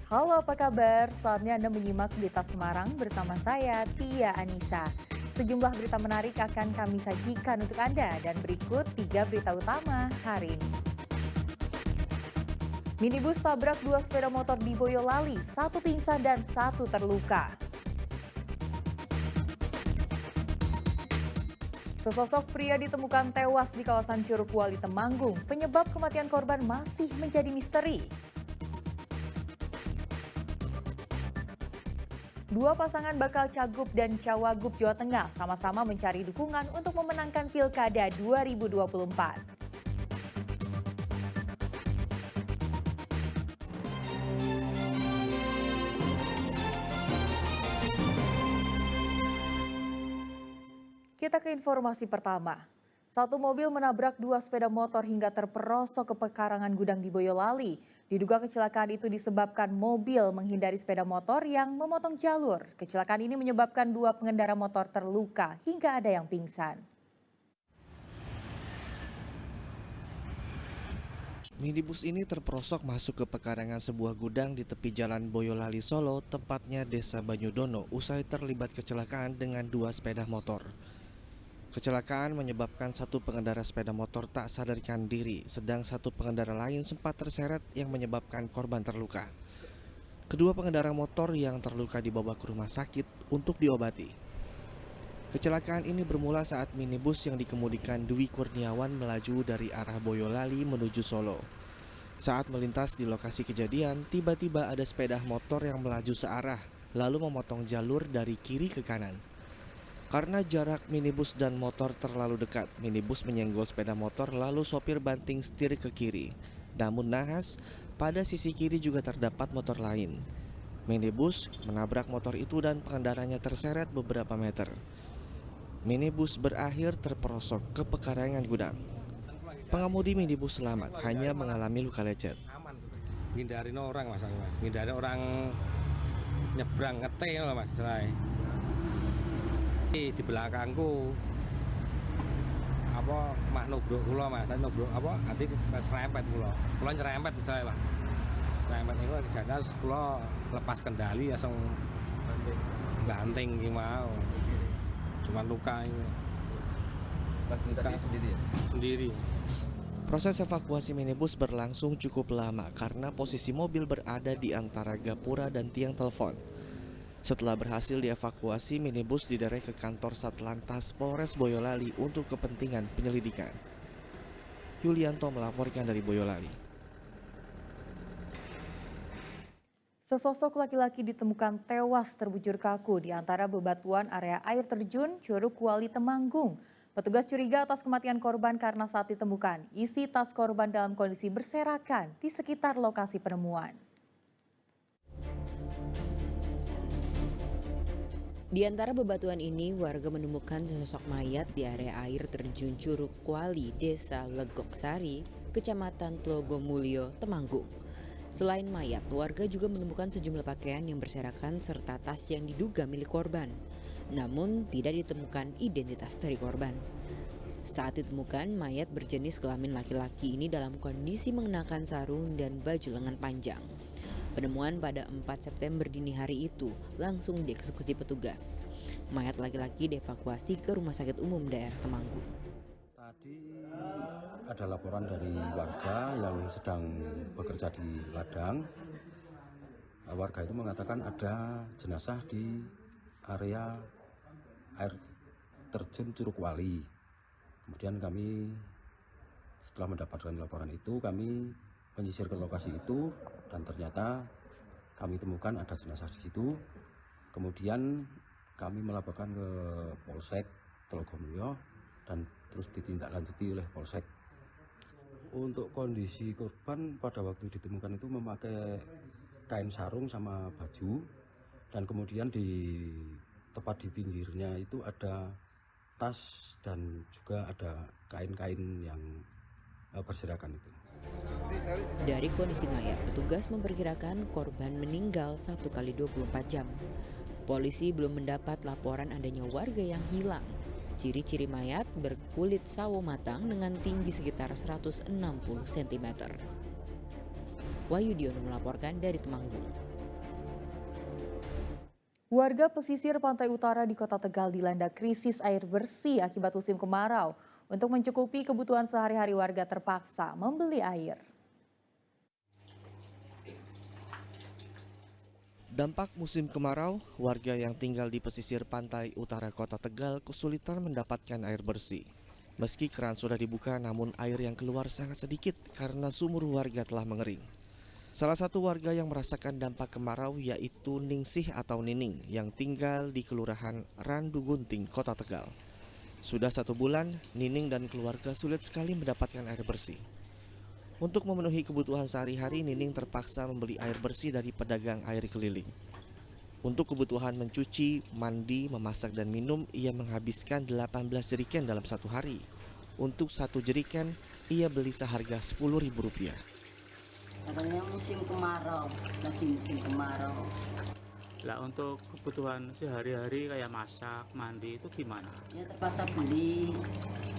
Halo, apa kabar? Saatnya Anda menyimak Berita Semarang bersama saya, Tia Anissa. Sejumlah berita menarik akan kami sajikan untuk Anda dan berikut 3 berita utama hari ini. Minibus tabrak 2 sepeda motor di Boyolali, 1 pingsan dan 1 terluka. Sesosok pria ditemukan tewas di kawasan Curug Wali Temanggung. Penyebab kematian korban masih menjadi misteri. Dua pasangan bakal Cagup dan Cawagup Jawa Tengah sama-sama mencari dukungan untuk memenangkan Pilkada 2024. Kita ke informasi pertama. Satu mobil menabrak 2 sepeda motor hingga terperosok ke pekarangan gudang di Boyolali. Diduga kecelakaan itu disebabkan mobil menghindari sepeda motor yang memotong jalur. Kecelakaan ini menyebabkan 2 pengendara motor terluka hingga ada yang pingsan. Minibus ini terperosok masuk ke pekarangan sebuah gudang di tepi jalan Boyolali Solo, tepatnya Desa Banyudono, usai terlibat kecelakaan dengan 2 sepeda motor. Kecelakaan menyebabkan 1 pengendara sepeda motor tak sadarkan diri, sedang 1 pengendara lain sempat terseret yang menyebabkan korban terluka. Kedua pengendara motor yang terluka dibawa ke rumah sakit untuk diobati. Kecelakaan ini bermula saat minibus yang dikemudikan Dwi Kurniawan melaju dari arah Boyolali menuju Solo. Saat melintas di lokasi kejadian, tiba-tiba ada sepeda motor yang melaju searah, lalu memotong jalur dari kiri ke kanan. Karena jarak minibus dan motor terlalu dekat, minibus menyenggol sepeda motor lalu sopir banting setir ke kiri. Namun nahas, pada sisi kiri juga terdapat motor lain. Minibus menabrak motor itu dan pengendaranya terseret beberapa meter. Minibus berakhir terperosok ke pekarangan gudang. Pengemudi minibus selamat, hanya mengalami luka lecet. Ngindarin orang mas, ngindarin orang nyebrang ngeteh loh mas, di belakangku apa mah nubruk kula mas, nubruk apa nanti serempet kula nyerempet misalnya lah, serempet itu di sana kula lepas kendali langsung banting gimana, cuman luka ini. Luka sendiri. Proses evakuasi minibus berlangsung cukup lama karena posisi mobil berada di antara gapura dan tiang telepon. Setelah berhasil dievakuasi, minibus diderek ke kantor Satlantas Polres Boyolali untuk kepentingan penyelidikan. Yulianto melaporkan dari Boyolali. Sesosok laki-laki ditemukan tewas terbujur kaku di antara bebatuan area air terjun Curug Wali Temanggung. Petugas curiga atas kematian korban karena saat ditemukan, isi tas korban dalam kondisi berserakan di sekitar lokasi penemuan. Di antara bebatuan ini, warga menemukan sesosok mayat di area air terjun Curug Kuali, Desa Legok Sari, Kecamatan Tlogomulyo, Temanggung. Selain mayat, warga juga menemukan sejumlah pakaian yang berserakan serta tas yang diduga milik korban. Namun, tidak ditemukan identitas dari korban. Saat ditemukan, mayat berjenis kelamin laki-laki ini dalam kondisi mengenakan sarung dan baju lengan panjang. Penemuan pada 4 September dini hari itu langsung dieksekusi petugas. Mayat laki-laki dievakuasi ke Rumah Sakit Umum Daerah Temanggung. Tadi ada laporan dari warga yang sedang bekerja di ladang. Warga itu mengatakan ada jenazah di area air terjun Curug Wali. Kemudian kami setelah mendapatkan laporan itu, kami menyisir ke lokasi itu dan ternyata kami temukan ada jenazah di situ. Kemudian kami melaporkan ke Polsek Tlogomulyo dan terus ditindaklanjuti oleh Polsek. Untuk kondisi korban pada waktu ditemukan itu memakai kain sarung sama baju, dan kemudian tepat di pinggirnya itu ada tas dan juga ada kain-kain yang berserakan itu. Dari kondisi mayat, petugas memperkirakan korban meninggal 1 kali 24 jam. Polisi belum mendapat laporan adanya warga yang hilang. Ciri-ciri mayat berkulit sawo matang dengan tinggi sekitar 160 cm. Wahyu Diono melaporkan dari Temanggung. Warga pesisir pantai utara di Kota Tegal dilanda krisis air bersih akibat musim kemarau. Untuk mencukupi kebutuhan sehari-hari warga terpaksa membeli air. Dampak musim kemarau, warga yang tinggal di pesisir pantai utara Kota Tegal kesulitan mendapatkan air bersih. Meski keran sudah dibuka, namun air yang keluar sangat sedikit karena sumur warga telah mengering. Salah satu warga yang merasakan dampak kemarau yaitu Ningsih atau Nining yang tinggal di Kelurahan Randu Gunting, Kota Tegal. Sudah 1 bulan, Nining dan keluarga sulit sekali mendapatkan air bersih. Untuk memenuhi kebutuhan sehari-hari, Nining terpaksa membeli air bersih dari pedagang air keliling. Untuk kebutuhan mencuci, mandi, memasak, dan minum, ia menghabiskan 18 jerigen dalam 1 hari. Untuk 1 jerigen, ia beli seharga Rp10.000. Katanya musim kemarau, lagi musim kemarau. Lah untuk kebutuhan sehari-hari kayak masak, mandi itu gimana? Ya terpaksa beli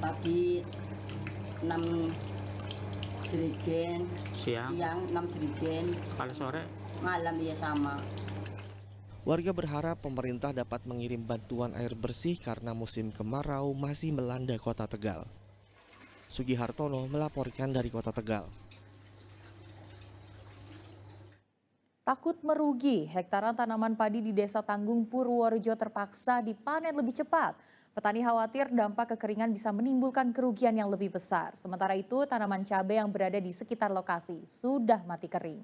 pagi 6 jerigen, Siang, siang 6 jerigen, kalau sore malam ya sama. Warga berharap pemerintah dapat mengirim bantuan air bersih karena musim kemarau masih melanda Kota Tegal. Sugihartono melaporkan dari Kota Tegal. Takut merugi, hektaran tanaman padi di Desa Tanggung, Purworejo terpaksa dipanen lebih cepat. Petani khawatir dampak kekeringan bisa menimbulkan kerugian yang lebih besar. Sementara itu, tanaman cabai yang berada di sekitar lokasi sudah mati kering.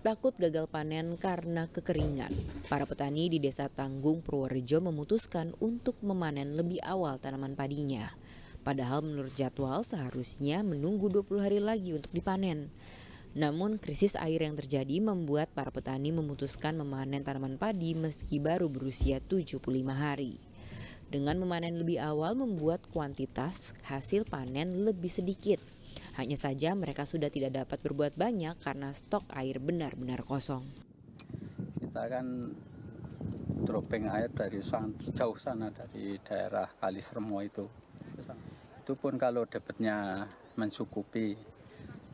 Takut gagal panen karena kekeringan, para petani di Desa Tanggung, Purworejo memutuskan untuk memanen lebih awal tanaman padinya. Padahal menurut jadwal seharusnya menunggu 20 hari lagi untuk dipanen. Namun krisis air yang terjadi membuat para petani memutuskan memanen tanaman padi meski baru berusia 75 hari. Dengan memanen lebih awal membuat kuantitas hasil panen lebih sedikit. Hanya saja mereka sudah tidak dapat berbuat banyak karena stok air benar-benar kosong. Kita kan dropping air dari jauh sana, dari daerah Kali Sermo itu. Itu pun kalau dapatnya mencukupi.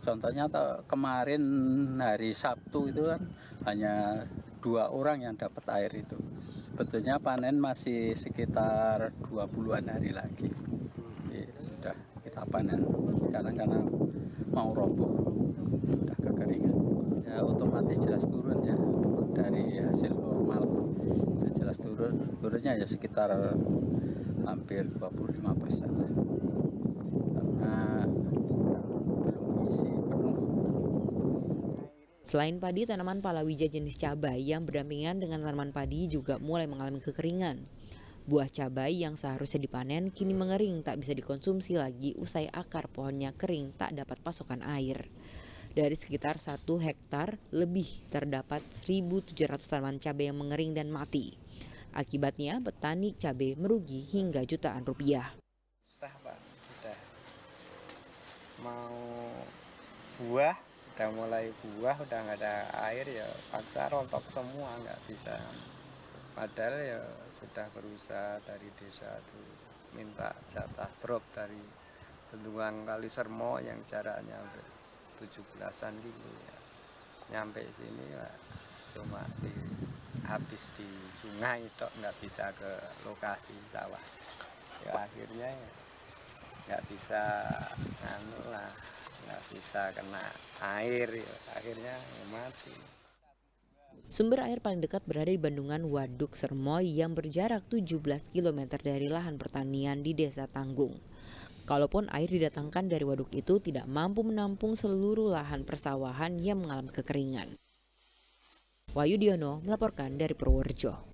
Contohnya kemarin hari Sabtu itu kan hanya 2 orang yang dapat air itu. Sebetulnya panen masih sekitar 20-an hari lagi. Sudah kita panen. Kadang-kadang mau roboh, sudah kekeringan. Ya otomatis jelas turun ya dari hasil normal. Itu jelas turunnya ya sekitar hampir 25% lah. Karena belum isi penuh. Selain padi, tanaman palawija jenis cabai yang berdampingan dengan tanaman padi juga mulai mengalami kekeringan. Buah cabai yang seharusnya dipanen kini mengering, tak bisa dikonsumsi lagi usai akar pohonnya kering tak dapat pasokan air. Dari sekitar 1 hektar lebih terdapat 1.700 tanaman cabai yang mengering dan mati. Akibatnya petani cabai merugi hingga jutaan rupiah. Susah Pak, sudah mau buah, udah mulai buah, udah nggak ada air ya paksa rontok semua, nggak bisa. Padahal ya sudah berusaha dari desa itu minta jatah drop dari bendungan Kali Sermo yang jaraknya 17-an kilo ya. Nyampe sini ya cuma habis di sungai tok, nggak bisa ke lokasi sawah. Ya akhirnya ya nggak bisa nggak bisa kena air ya, akhirnya ya mati. Sumber air paling dekat berada di bendungan Waduk Sermo yang berjarak 17 km dari lahan pertanian di Desa Tanggung. Kalaupun air didatangkan dari waduk itu tidak mampu menampung seluruh lahan persawahan yang mengalami kekeringan. Wahyu Diono melaporkan dari Purworejo.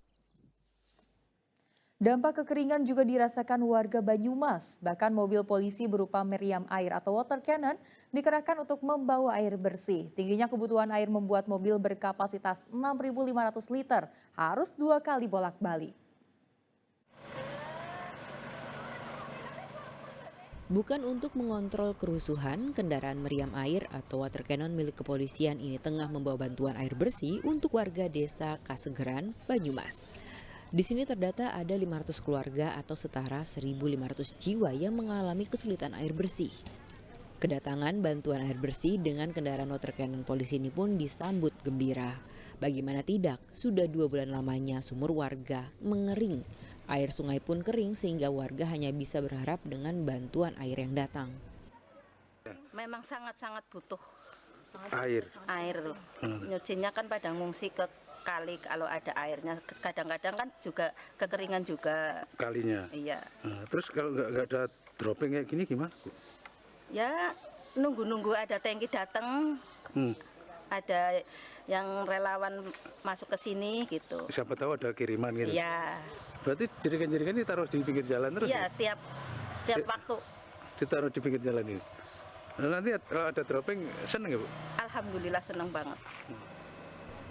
Dampak kekeringan juga dirasakan warga Banyumas. Bahkan mobil polisi berupa meriam air atau water cannon dikerahkan untuk membawa air bersih. Tingginya kebutuhan air membuat mobil berkapasitas 6.500 liter harus 2 kali bolak-balik. Bukan untuk mengontrol kerusuhan, kendaraan meriam air atau water cannon milik kepolisian ini tengah membawa bantuan air bersih untuk warga desa Kasegeran, Banyumas. Di sini terdata ada 500 keluarga atau setara 1.500 jiwa yang mengalami kesulitan air bersih. Kedatangan bantuan air bersih dengan kendaraan water cannon polisi ini pun disambut gembira. Bagaimana tidak, sudah 2 bulan lamanya sumur warga mengering. Air sungai pun kering sehingga warga hanya bisa berharap dengan bantuan air yang datang. Memang sangat-sangat butuh Air. air. Nyucinya kan pada ngungsi ke kali kalau ada airnya. Kadang-kadang kan juga kekeringan juga. Kalinya. Iya. Terus kalau nggak ada dropping kayak gini gimana, Bu? Ya nunggu-nunggu ada tangki datang. Ada yang relawan masuk ke sini gitu. Siapa tahu ada kiriman gitu. Iya. Berarti jerikan-jerikan ini taruh di pinggir jalan terus? Iya, tiap waktu. Ditaruh di pinggir jalan ini. Nah, nanti kalau ada dropping seneng ya, Bu? Alhamdulillah senang banget.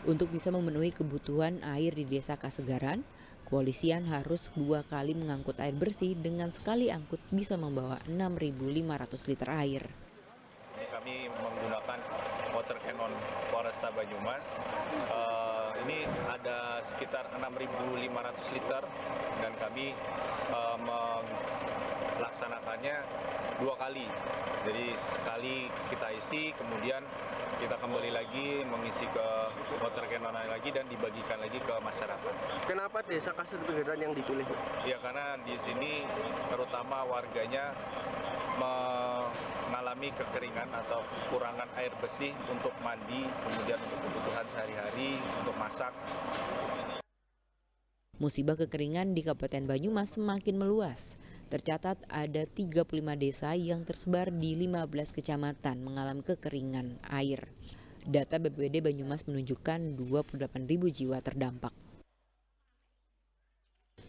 Untuk bisa memenuhi kebutuhan air di Desa Kasegaran, kepolisian harus 2 kali mengangkut air bersih dengan sekali angkut bisa membawa 6.500 liter air. Kami menggunakan water cannon Polresta Banyumas. Ini ada sekitar 6.500 liter dan kami melaksanakannya 2 kali. Jadi sekali kita isi, kemudian kita kembali lagi mengisi ke water cannon lagi dan dibagikan lagi ke masyarakat. Kenapa Desa Kasegaran yang dipilih? Ya karena di sini terutama warganya mengalami kekeringan atau kekurangan air bersih untuk mandi, kemudian untuk kebutuhan sehari-hari, untuk masak. Musibah kekeringan di Kabupaten Banyumas semakin meluas. Tercatat ada 35 desa yang tersebar di 15 kecamatan mengalami kekeringan air. Data BPBD Banyumas menunjukkan 28.000 jiwa terdampak.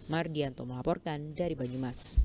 Mardianto melaporkan dari Banyumas.